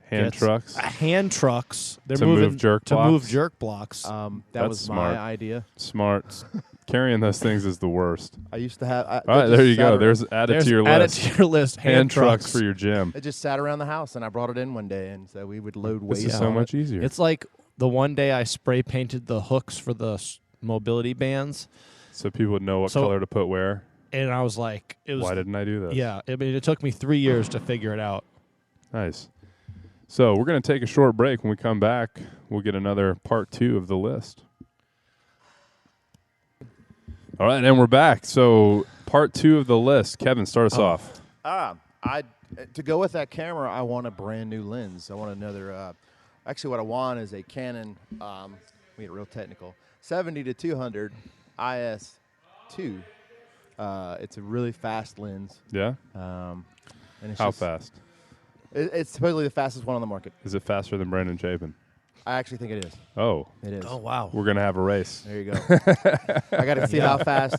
[SPEAKER 1] Hand
[SPEAKER 3] gets.
[SPEAKER 1] trucks.
[SPEAKER 3] Hand trucks. They're
[SPEAKER 1] To
[SPEAKER 3] moving
[SPEAKER 1] move jerk
[SPEAKER 3] to
[SPEAKER 1] blocks?
[SPEAKER 3] move jerk blocks.
[SPEAKER 2] That
[SPEAKER 1] That's
[SPEAKER 2] was
[SPEAKER 1] smart.
[SPEAKER 2] my idea.
[SPEAKER 1] Smart. Carrying those things is the worst.
[SPEAKER 2] I used to have.
[SPEAKER 1] All right, there you go. There's add it to your
[SPEAKER 3] add
[SPEAKER 1] list.
[SPEAKER 3] it to your list.
[SPEAKER 1] Hand trucks for your gym.
[SPEAKER 2] It just sat around the house, and I brought it in one day, and so we would load weights.
[SPEAKER 1] This is so
[SPEAKER 2] on
[SPEAKER 1] much
[SPEAKER 2] it.
[SPEAKER 1] easier.
[SPEAKER 3] It's like the one day I spray painted the hooks for the mobility bands,
[SPEAKER 1] So people would know what
[SPEAKER 3] So-
[SPEAKER 1] color to put where.
[SPEAKER 3] and I was like, it was
[SPEAKER 1] Why didn't I do this?
[SPEAKER 3] yeah. I mean, it took me 3 years to figure it out.
[SPEAKER 1] Nice. So we're going to take a short break. When we come back, we'll get another part 2 of the list. All right, and we're back. So part 2 of the list. Kevin, start us off.
[SPEAKER 2] To go with that camera, I want a brand new lens. I want another. Actually, what I want is a Canon. We get real technical. 70-200 IS2. It's a really fast lens.
[SPEAKER 1] Yeah?
[SPEAKER 2] And it's
[SPEAKER 1] How
[SPEAKER 2] just-
[SPEAKER 1] fast?
[SPEAKER 2] It's supposedly the fastest one on the market.
[SPEAKER 1] Is it faster than Brandon Chapin?
[SPEAKER 2] I actually think it is.
[SPEAKER 1] Oh,
[SPEAKER 2] It is.
[SPEAKER 3] Oh wow!
[SPEAKER 1] we're going to have a race.
[SPEAKER 2] There you go. I got to see how fast.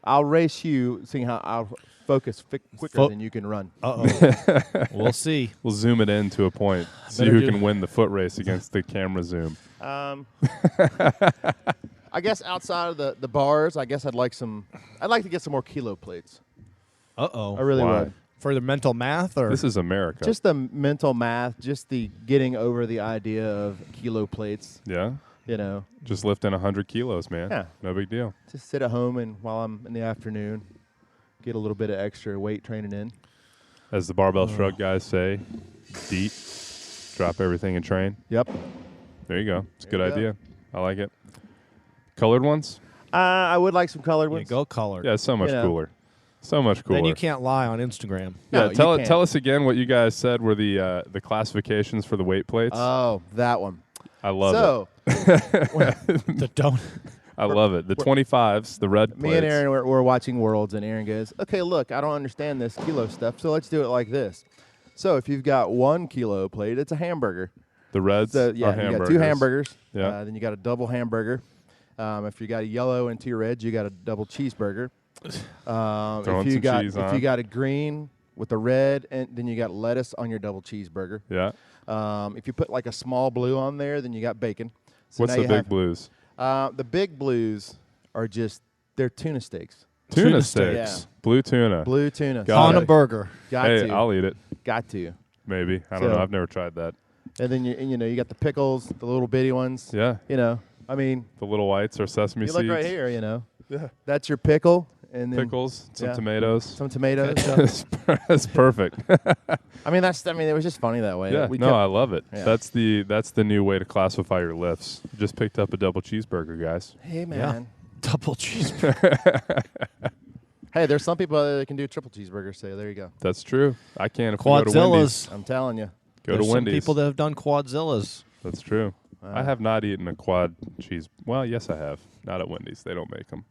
[SPEAKER 2] I'll race you, seeing how I'll focus quicker than you can run.
[SPEAKER 3] Uh-oh. We'll see.
[SPEAKER 1] We'll zoom it in to a point. See
[SPEAKER 3] Better
[SPEAKER 1] who
[SPEAKER 3] do-
[SPEAKER 1] can win the foot race against the camera zoom.
[SPEAKER 2] I guess outside of the bars, I guess I'd like to get some more kilo plates.
[SPEAKER 3] Uh-oh.
[SPEAKER 2] I really
[SPEAKER 1] Why?
[SPEAKER 2] would.
[SPEAKER 3] For the mental math or
[SPEAKER 1] This is America.
[SPEAKER 2] Just the mental math, just the getting over the idea of kilo plates.
[SPEAKER 1] yeah? Just lifting 100 kilos, man.
[SPEAKER 2] Yeah.
[SPEAKER 1] No big deal.
[SPEAKER 2] Just sit at home and while I'm in the afternoon, get a little bit of extra weight training in.
[SPEAKER 1] As the barbell shrug guys say, deep, drop everything and train.
[SPEAKER 2] Yep.
[SPEAKER 1] There you go. It's a good
[SPEAKER 2] There you go.
[SPEAKER 1] idea. I like it. Colored ones?
[SPEAKER 2] I would like some colored
[SPEAKER 3] yeah,
[SPEAKER 2] ones.
[SPEAKER 3] go color.
[SPEAKER 1] Yeah, it's so much
[SPEAKER 2] You know.
[SPEAKER 1] cooler. So much cooler.
[SPEAKER 3] Then you can't lie on Instagram.
[SPEAKER 1] Yeah,
[SPEAKER 2] No, you
[SPEAKER 1] tell
[SPEAKER 2] can't.
[SPEAKER 1] us again what you guys said were the classifications for the weight plates.
[SPEAKER 2] Oh, that one.
[SPEAKER 1] I love
[SPEAKER 2] So
[SPEAKER 3] The don't.
[SPEAKER 1] it. I love it. The 25s, the red plates.
[SPEAKER 2] me and Aaron were watching Worlds, and Aaron goes, "Okay, look, I don't understand this kilo stuff, so let's do it like this." So if you've got 1 kilo plate, it's a hamburger.
[SPEAKER 1] The reds
[SPEAKER 2] So
[SPEAKER 1] are
[SPEAKER 2] yeah, you
[SPEAKER 1] hamburgers.
[SPEAKER 2] got 2 hamburgers.
[SPEAKER 1] Yeah.
[SPEAKER 2] Then you got a double hamburger. If you got a yellow and 2 reds, you got a double cheeseburger.
[SPEAKER 1] Throwing
[SPEAKER 2] if
[SPEAKER 1] some cheese
[SPEAKER 2] you
[SPEAKER 1] on.
[SPEAKER 2] got a green with a red, and then you got lettuce on your double cheeseburger.
[SPEAKER 1] Yeah.
[SPEAKER 2] If you put like a small blue on there, then you got bacon. So
[SPEAKER 1] What's
[SPEAKER 2] now
[SPEAKER 1] the
[SPEAKER 2] you
[SPEAKER 1] big
[SPEAKER 2] have-
[SPEAKER 1] blues?
[SPEAKER 2] The big blues are they're tuna steaks.
[SPEAKER 1] Tuna
[SPEAKER 3] Tuna
[SPEAKER 1] steaks.
[SPEAKER 2] steaks.
[SPEAKER 1] Blue tuna.
[SPEAKER 2] Blue tuna.
[SPEAKER 1] Got
[SPEAKER 3] On
[SPEAKER 1] it.
[SPEAKER 3] a burger.
[SPEAKER 2] Got
[SPEAKER 1] Hey,
[SPEAKER 2] to.
[SPEAKER 1] I'll eat it.
[SPEAKER 2] Got to.
[SPEAKER 1] Maybe. I don't
[SPEAKER 2] So-
[SPEAKER 1] know. I've never tried that.
[SPEAKER 2] And then you got the pickles, the little bitty ones.
[SPEAKER 1] Yeah.
[SPEAKER 2] I mean,
[SPEAKER 1] The little whites are sesame
[SPEAKER 2] you
[SPEAKER 1] seeds.
[SPEAKER 2] look right here.
[SPEAKER 1] Yeah.
[SPEAKER 2] That's your pickle, and then
[SPEAKER 1] Pickles, some
[SPEAKER 2] yeah.
[SPEAKER 1] tomatoes.
[SPEAKER 2] some tomatoes.
[SPEAKER 1] That's perfect.
[SPEAKER 2] I mean, it was just funny that way.
[SPEAKER 1] Yeah,
[SPEAKER 2] We
[SPEAKER 1] no,
[SPEAKER 2] kept-
[SPEAKER 1] I love it.
[SPEAKER 2] Yeah.
[SPEAKER 1] That's the new way to classify your lifts. Just picked up a double cheeseburger, guys.
[SPEAKER 2] hey man.
[SPEAKER 3] Double cheeseburger.
[SPEAKER 2] Hey, there's some people that can do triple cheeseburgers. So there you go.
[SPEAKER 1] That's true. I can't if we go to Wendy's.
[SPEAKER 3] Quadzillas.
[SPEAKER 2] I'm telling you.
[SPEAKER 1] Go
[SPEAKER 3] There's
[SPEAKER 1] to
[SPEAKER 3] some
[SPEAKER 1] Wendy's.
[SPEAKER 3] people that have done quadzillas.
[SPEAKER 1] That's true. I have not eaten a quad cheese. Well, yes, I have. Not at Wendy's. They don't make them.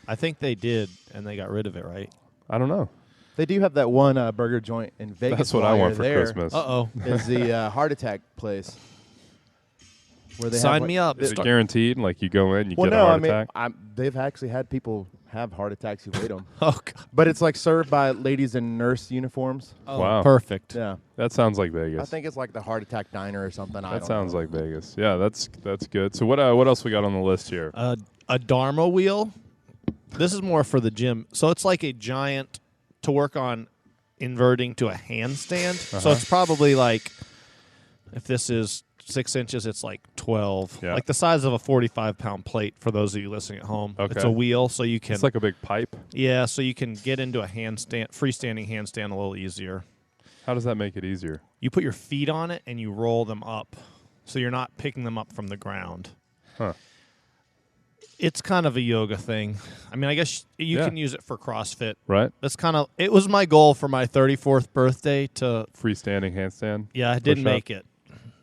[SPEAKER 3] I think they did, and they got rid of it, right?
[SPEAKER 1] I don't know.
[SPEAKER 2] They do have that one burger joint in Vegas.
[SPEAKER 1] That's what
[SPEAKER 2] while
[SPEAKER 1] I
[SPEAKER 2] you're
[SPEAKER 1] want for
[SPEAKER 2] there,
[SPEAKER 1] Christmas.
[SPEAKER 3] Uh-oh.
[SPEAKER 2] Is the Heart Attack place. Where
[SPEAKER 3] Sign me up.
[SPEAKER 1] Is it guaranteed? Like you go in, you
[SPEAKER 2] Well,
[SPEAKER 1] get
[SPEAKER 2] no,
[SPEAKER 1] a heart
[SPEAKER 2] I mean,
[SPEAKER 1] attack?
[SPEAKER 2] they've actually had people have heart attacks who ate them.
[SPEAKER 3] Oh, God.
[SPEAKER 2] But it's like served by ladies in nurse uniforms.
[SPEAKER 3] Oh,
[SPEAKER 1] Wow.
[SPEAKER 3] perfect.
[SPEAKER 2] Yeah.
[SPEAKER 1] That sounds like Vegas.
[SPEAKER 2] I think it's like the Heart Attack Diner or something.
[SPEAKER 1] that sounds like Vegas. Yeah, that's good. So what else we got on the list here?
[SPEAKER 3] A Dharma wheel. This is more for the gym. So it's like a giant to work on inverting to a handstand. So it's probably like, if this is 6 inches, it's like 12.
[SPEAKER 1] Yeah.
[SPEAKER 3] Like the size of a 45-pound plate for those of you listening at home.
[SPEAKER 1] Okay.
[SPEAKER 3] It's a wheel, so you can...
[SPEAKER 1] It's like a big pipe.
[SPEAKER 3] Yeah, so you can get into a freestanding handstand a little easier.
[SPEAKER 1] How does that make it easier?
[SPEAKER 3] You put your feet on it and you roll them up, so you're not picking them up from the ground.
[SPEAKER 1] Huh.
[SPEAKER 3] It's kind of a yoga thing. I mean, I guess you
[SPEAKER 1] Yeah.
[SPEAKER 3] can use it for CrossFit.
[SPEAKER 1] Right?
[SPEAKER 3] That's kind of... It was my goal for my 34th birthday to...
[SPEAKER 1] Freestanding handstand?
[SPEAKER 3] Yeah, I didn't
[SPEAKER 1] Push-up?
[SPEAKER 3] make it.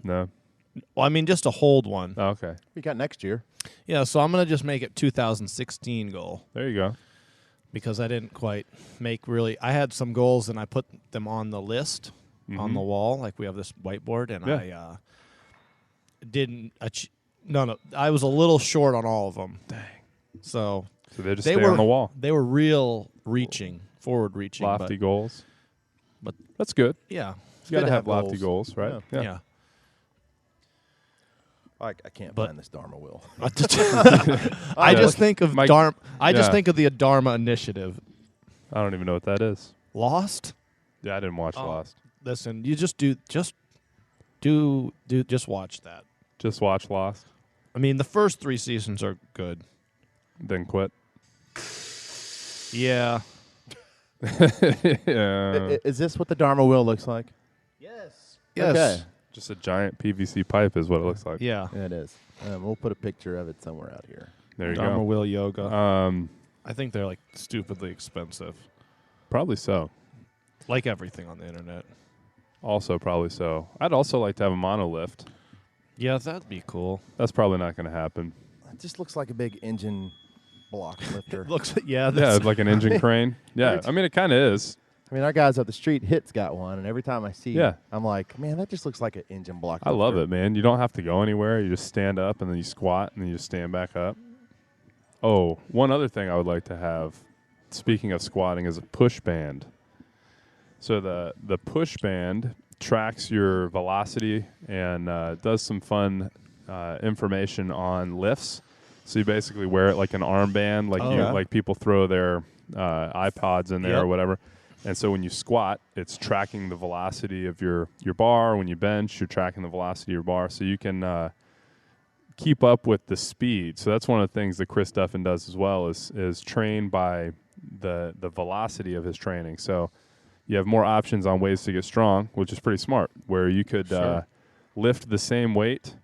[SPEAKER 1] No.
[SPEAKER 3] Well, I mean, just to hold one.
[SPEAKER 1] Oh, okay.
[SPEAKER 2] We got next year.
[SPEAKER 3] Yeah, so I'm going to just make it 2016 goal
[SPEAKER 1] There you go.
[SPEAKER 3] because I didn't quite make really... I had some goals and I put them on the list on the wall. Like we have this whiteboard and
[SPEAKER 1] Yeah.
[SPEAKER 3] I didn't... No, I was a little short on all of them.
[SPEAKER 1] Dang.
[SPEAKER 3] So
[SPEAKER 1] So they just
[SPEAKER 3] they
[SPEAKER 1] stay
[SPEAKER 3] were
[SPEAKER 1] on the wall.
[SPEAKER 3] They were real reaching, forward reaching.
[SPEAKER 1] Lofty goals.
[SPEAKER 3] but-
[SPEAKER 1] That's good.
[SPEAKER 3] Yeah.
[SPEAKER 1] You got to
[SPEAKER 2] good to
[SPEAKER 1] have
[SPEAKER 2] have
[SPEAKER 1] lofty
[SPEAKER 2] goals.
[SPEAKER 1] goals, right?
[SPEAKER 3] Yeah.
[SPEAKER 2] I can't
[SPEAKER 3] But-
[SPEAKER 2] find this Dharma wheel.
[SPEAKER 3] I just think of
[SPEAKER 1] Mike-
[SPEAKER 3] Dharma. I just
[SPEAKER 1] yeah.
[SPEAKER 3] think of the Dharma Initiative.
[SPEAKER 1] I don't even know what that is.
[SPEAKER 3] Lost.
[SPEAKER 1] Yeah, I didn't watch
[SPEAKER 3] Oh.
[SPEAKER 1] Lost.
[SPEAKER 3] Listen, you just watch that.
[SPEAKER 1] Just watch Lost,
[SPEAKER 3] I mean, the first 3 seasons are good.
[SPEAKER 1] then quit.
[SPEAKER 3] Yeah.
[SPEAKER 1] Yeah.
[SPEAKER 2] Is this what the Dharma wheel looks like?
[SPEAKER 3] Yes.
[SPEAKER 2] Okay.
[SPEAKER 1] Just a giant PVC pipe is what it looks like.
[SPEAKER 3] Yeah.
[SPEAKER 2] Yeah, it is. We'll put a picture of it somewhere out here.
[SPEAKER 1] There you
[SPEAKER 3] Dharma
[SPEAKER 1] go.
[SPEAKER 3] Wheel Yoga.
[SPEAKER 1] I
[SPEAKER 3] I think they're like stupidly expensive.
[SPEAKER 1] probably so.
[SPEAKER 3] Like everything on the internet.
[SPEAKER 1] Also, probably so. I'd also like to have a monolift.
[SPEAKER 3] Yeah, that'd be cool.
[SPEAKER 1] That's probably not going to happen.
[SPEAKER 2] It just looks like a big engine block lifter.
[SPEAKER 3] Looks
[SPEAKER 1] Yeah,
[SPEAKER 3] that's
[SPEAKER 1] like an engine crane. Yeah, I mean, it kind of is.
[SPEAKER 2] I mean, our guys up the street, Hit's got one, and every time I see
[SPEAKER 1] Yeah.
[SPEAKER 2] I'm like, man, that just looks like an engine block
[SPEAKER 1] I love
[SPEAKER 2] lifter.
[SPEAKER 1] it, man. You don't have to go anywhere. You just stand up and then you squat and then you just stand back up. Oh, one other thing I would like to have, speaking of squatting, is a push band. So the push band tracks your velocity and does some fun information on lifts. So you basically wear it like an armband, like
[SPEAKER 2] yeah.
[SPEAKER 1] like people throw their iPods in there
[SPEAKER 3] Yep.
[SPEAKER 1] or whatever. And so when you squat, it's tracking the velocity of your bar. When you bench, you're tracking the velocity of your bar. So you can keep up with the speed. So that's one of the things that Chris Duffin does as well is train by the velocity of his training. So you have more options on ways to get strong, which is pretty smart, where you could lift the same weight,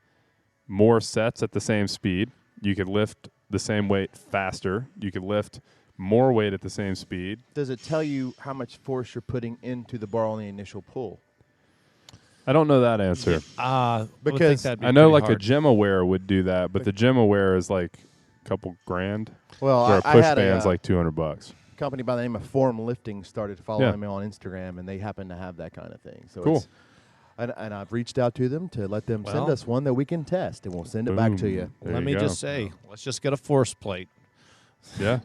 [SPEAKER 1] more sets at the same speed. You could lift the same weight faster. You could lift more weight at the same speed.
[SPEAKER 2] Does it tell you how much force you're putting into the bar on the initial pull?
[SPEAKER 1] I don't know that answer.
[SPEAKER 2] Because
[SPEAKER 1] I know like a GymAware would do that, but the GymAware is like a couple grand.
[SPEAKER 2] Well,
[SPEAKER 1] Where a
[SPEAKER 2] I
[SPEAKER 1] push
[SPEAKER 2] had
[SPEAKER 1] band's
[SPEAKER 2] a
[SPEAKER 1] like $200.
[SPEAKER 2] company by the name of Form Lifting started following
[SPEAKER 1] Yeah.
[SPEAKER 2] me on Instagram, and they happen to have that kind of thing. So
[SPEAKER 1] Cool.
[SPEAKER 2] it's, and I've reached out to them to let them send
[SPEAKER 3] Well-
[SPEAKER 2] us one that we can test, and we'll send it back to you.
[SPEAKER 1] There
[SPEAKER 3] Let
[SPEAKER 1] you
[SPEAKER 3] me
[SPEAKER 1] go.
[SPEAKER 3] just say, let's just get a force plate.
[SPEAKER 1] Yeah.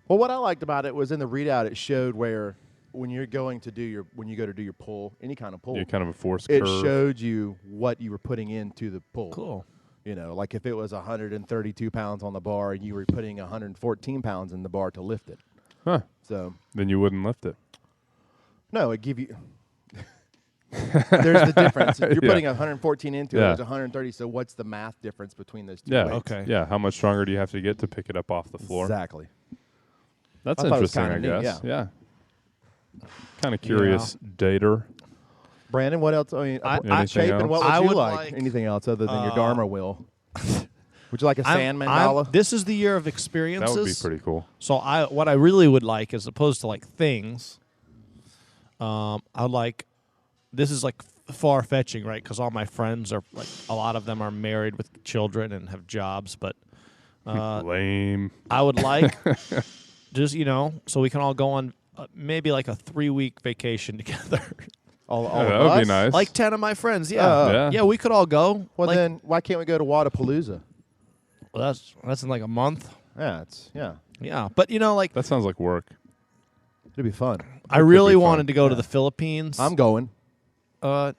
[SPEAKER 2] Well, what I liked about it was in the readout, it showed where when you go to do your pull, any kind of pull,
[SPEAKER 1] You're kind of a force
[SPEAKER 2] it
[SPEAKER 1] curve.
[SPEAKER 2] showed you what you were putting into the pull.
[SPEAKER 3] Cool.
[SPEAKER 2] You know, like if it was 132 pounds on the bar, and you were putting 114 pounds in the bar to lift it.
[SPEAKER 1] Huh.
[SPEAKER 2] So
[SPEAKER 1] Then you wouldn't lift it.
[SPEAKER 2] no, it give you. There's the difference. If you're
[SPEAKER 1] Yeah.
[SPEAKER 2] putting 114 into it,
[SPEAKER 1] Yeah.
[SPEAKER 2] there's 130. So what's the math difference between those two?
[SPEAKER 1] Yeah.
[SPEAKER 2] weights?
[SPEAKER 3] Okay.
[SPEAKER 1] Yeah. How much stronger do you have to get to pick it up off the floor?
[SPEAKER 2] Exactly.
[SPEAKER 1] That's
[SPEAKER 2] I thought it was
[SPEAKER 1] interesting, I
[SPEAKER 2] kinda neat,
[SPEAKER 1] guess. Yeah. Kind of curious dater.
[SPEAKER 2] Brandon, what else? I mean,
[SPEAKER 1] Anything
[SPEAKER 2] Chapin,
[SPEAKER 1] else?
[SPEAKER 2] what would
[SPEAKER 3] I
[SPEAKER 2] you
[SPEAKER 3] would
[SPEAKER 2] like?
[SPEAKER 3] like-
[SPEAKER 2] Anything else other than your Dharma wheel? Would you like a sand mandala?
[SPEAKER 3] This is the year of experiences.
[SPEAKER 1] That would be pretty cool.
[SPEAKER 3] So what I really would like, as opposed to like things, I'd like. This is like far fetching, right? Because all my friends are like, a lot of them are married with children and have jobs, but
[SPEAKER 1] Lame.
[SPEAKER 3] I would like just, so we can all go on maybe like a 3-week vacation together.
[SPEAKER 2] All
[SPEAKER 1] Yeah,
[SPEAKER 2] of
[SPEAKER 1] that would
[SPEAKER 2] us?
[SPEAKER 1] be nice.
[SPEAKER 3] Like 10 of my friends, yeah.
[SPEAKER 1] Yeah.
[SPEAKER 3] Yeah, we could all go.
[SPEAKER 2] Well,
[SPEAKER 3] Like,
[SPEAKER 2] then why can't we go to Wadapalooza?
[SPEAKER 3] well, that's in like a month.
[SPEAKER 2] Yeah,
[SPEAKER 3] Yeah, but like
[SPEAKER 1] That sounds like work.
[SPEAKER 2] it'd be fun.
[SPEAKER 3] I really
[SPEAKER 1] be fun.
[SPEAKER 3] wanted to go to the Philippines.
[SPEAKER 2] I'm going.
[SPEAKER 3] To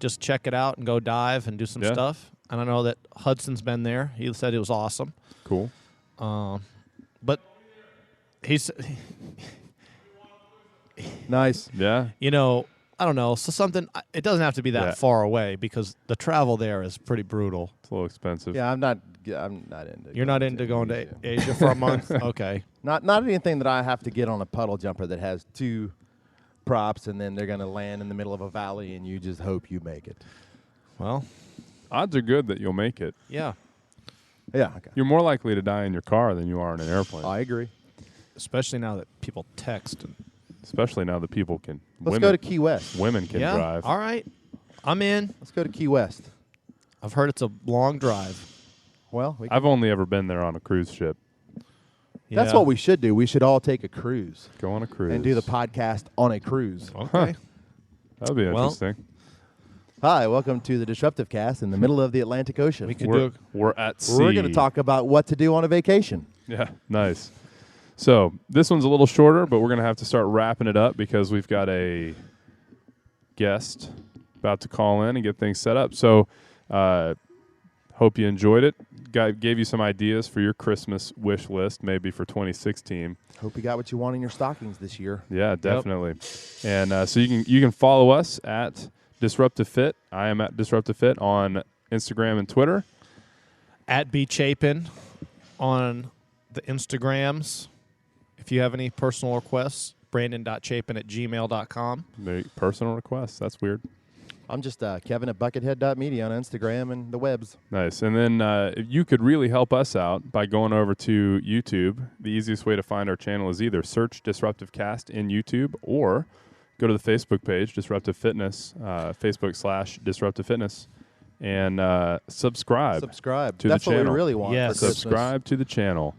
[SPEAKER 3] just check it out and go dive and do some
[SPEAKER 1] Yeah.
[SPEAKER 3] stuff. And I know that Hudson's been there. He said it was awesome.
[SPEAKER 1] Cool.
[SPEAKER 3] But he's,
[SPEAKER 2] Nice.
[SPEAKER 1] Yeah.
[SPEAKER 3] I don't know. So something, it doesn't have to be that
[SPEAKER 1] Yeah.
[SPEAKER 3] far away because the travel there is pretty brutal.
[SPEAKER 1] It's a little expensive.
[SPEAKER 2] Yeah, I'm not into.
[SPEAKER 3] You're not into going to Asia for a month? Okay.
[SPEAKER 2] Not anything that I have to get on a puddle jumper that has 2 props and then they're gonna land in the middle of a valley and you just hope you make it.
[SPEAKER 3] Well,
[SPEAKER 1] Odds are good that you'll make it.
[SPEAKER 3] yeah.
[SPEAKER 2] Yeah. Okay.
[SPEAKER 1] You're more likely to die in your car than you are in an airplane.
[SPEAKER 2] I agree.
[SPEAKER 3] Especially now that people text.
[SPEAKER 1] Especially now that people can.
[SPEAKER 2] Let's go to Key West.
[SPEAKER 1] Women can
[SPEAKER 3] Yeah.
[SPEAKER 1] drive.
[SPEAKER 3] All right. I'm in.
[SPEAKER 2] Let's go to Key West.
[SPEAKER 3] I've heard it's a long drive.
[SPEAKER 2] Well,
[SPEAKER 1] I've only ever been there on a cruise ship.
[SPEAKER 2] that's
[SPEAKER 3] Yeah.
[SPEAKER 2] what we should do. We should all take a cruise
[SPEAKER 1] Go on a cruise
[SPEAKER 2] and do the podcast on a cruise.
[SPEAKER 3] Okay.
[SPEAKER 1] That would be
[SPEAKER 3] Well,
[SPEAKER 1] interesting.
[SPEAKER 2] Hi, welcome to the Disruptive Cast in the middle of the Atlantic Ocean.
[SPEAKER 3] We could
[SPEAKER 1] We're,
[SPEAKER 3] do
[SPEAKER 1] we're at sea.
[SPEAKER 2] We're going to talk about what to do on a vacation.
[SPEAKER 1] Yeah, nice. So this one's a little shorter, but we're going to have to start wrapping it up because we've got a guest about to call in and get things set up. So hope you enjoyed it. Gave you some ideas for your Christmas wish list, maybe for 2016.
[SPEAKER 2] Hope you got what you want in your stockings this year.
[SPEAKER 1] Yeah, definitely. And so you can follow us at Disruptive Fit. I am at Disruptive Fit on Instagram and Twitter.
[SPEAKER 3] at B Chapin on the Instagrams. If you have any personal requests, brandon.chapin@gmail.com.
[SPEAKER 1] Make personal requests. That's weird.
[SPEAKER 2] I'm just Kevin at buckethead.media on Instagram and the webs.
[SPEAKER 1] Nice. And then you could really help us out by going over to YouTube. The easiest way to find our channel is either search Disruptive Cast in YouTube or go to the Facebook page, Disruptive Fitness, Facebook/Disruptive Fitness, and subscribe.
[SPEAKER 2] Subscribe.
[SPEAKER 1] to
[SPEAKER 2] That's
[SPEAKER 1] the
[SPEAKER 2] what
[SPEAKER 1] channel.
[SPEAKER 2] we really want
[SPEAKER 3] Yes.
[SPEAKER 2] for Christmas.
[SPEAKER 1] Subscribe to the channel.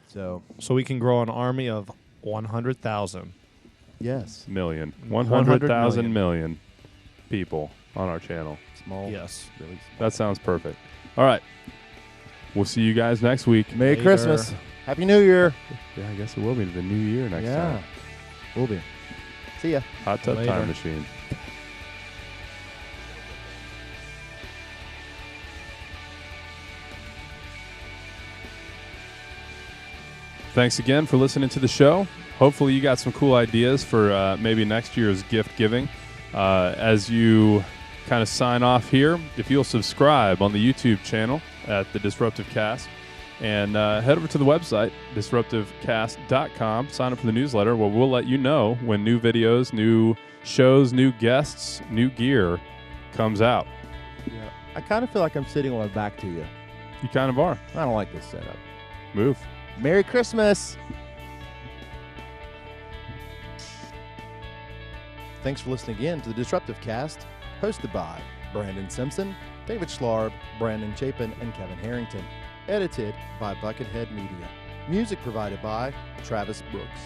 [SPEAKER 2] So,
[SPEAKER 3] So we can grow an army of 100,000.
[SPEAKER 2] yes.
[SPEAKER 1] Million.
[SPEAKER 3] 100
[SPEAKER 1] 100,000 million people on our channel.
[SPEAKER 2] Small.
[SPEAKER 3] Yes.
[SPEAKER 2] Really small.
[SPEAKER 1] That sounds perfect. All right. We'll see you guys next week.
[SPEAKER 2] Merry
[SPEAKER 3] Later.
[SPEAKER 2] Christmas. Happy New Year.
[SPEAKER 1] Yeah, I guess it will be the new year next time.
[SPEAKER 2] We'll be. See ya.
[SPEAKER 1] Hot Tub
[SPEAKER 3] Later.
[SPEAKER 1] Time Machine. Thanks again for listening to the show. Hopefully you got some cool ideas for maybe next year's gift giving. As you kind of sign off here, if you'll subscribe on the YouTube channel at The Disruptive Cast and head over to the website, disruptivecast.com, sign up for the newsletter where we'll let you know when new videos, new shows, new guests, new gear comes out.
[SPEAKER 2] Yeah. I kind of feel like I'm sitting on my back to you.
[SPEAKER 1] You kind of are.
[SPEAKER 2] I don't like this setup.
[SPEAKER 1] Move.
[SPEAKER 2] Merry Christmas. Thanks for listening again to the Disruptive Cast, hosted by Brandon Simpson, David Schlarb, Brandon Chapin, and Kevin Harrington. Edited by Buckethead Media. Music provided by Travis Brooks.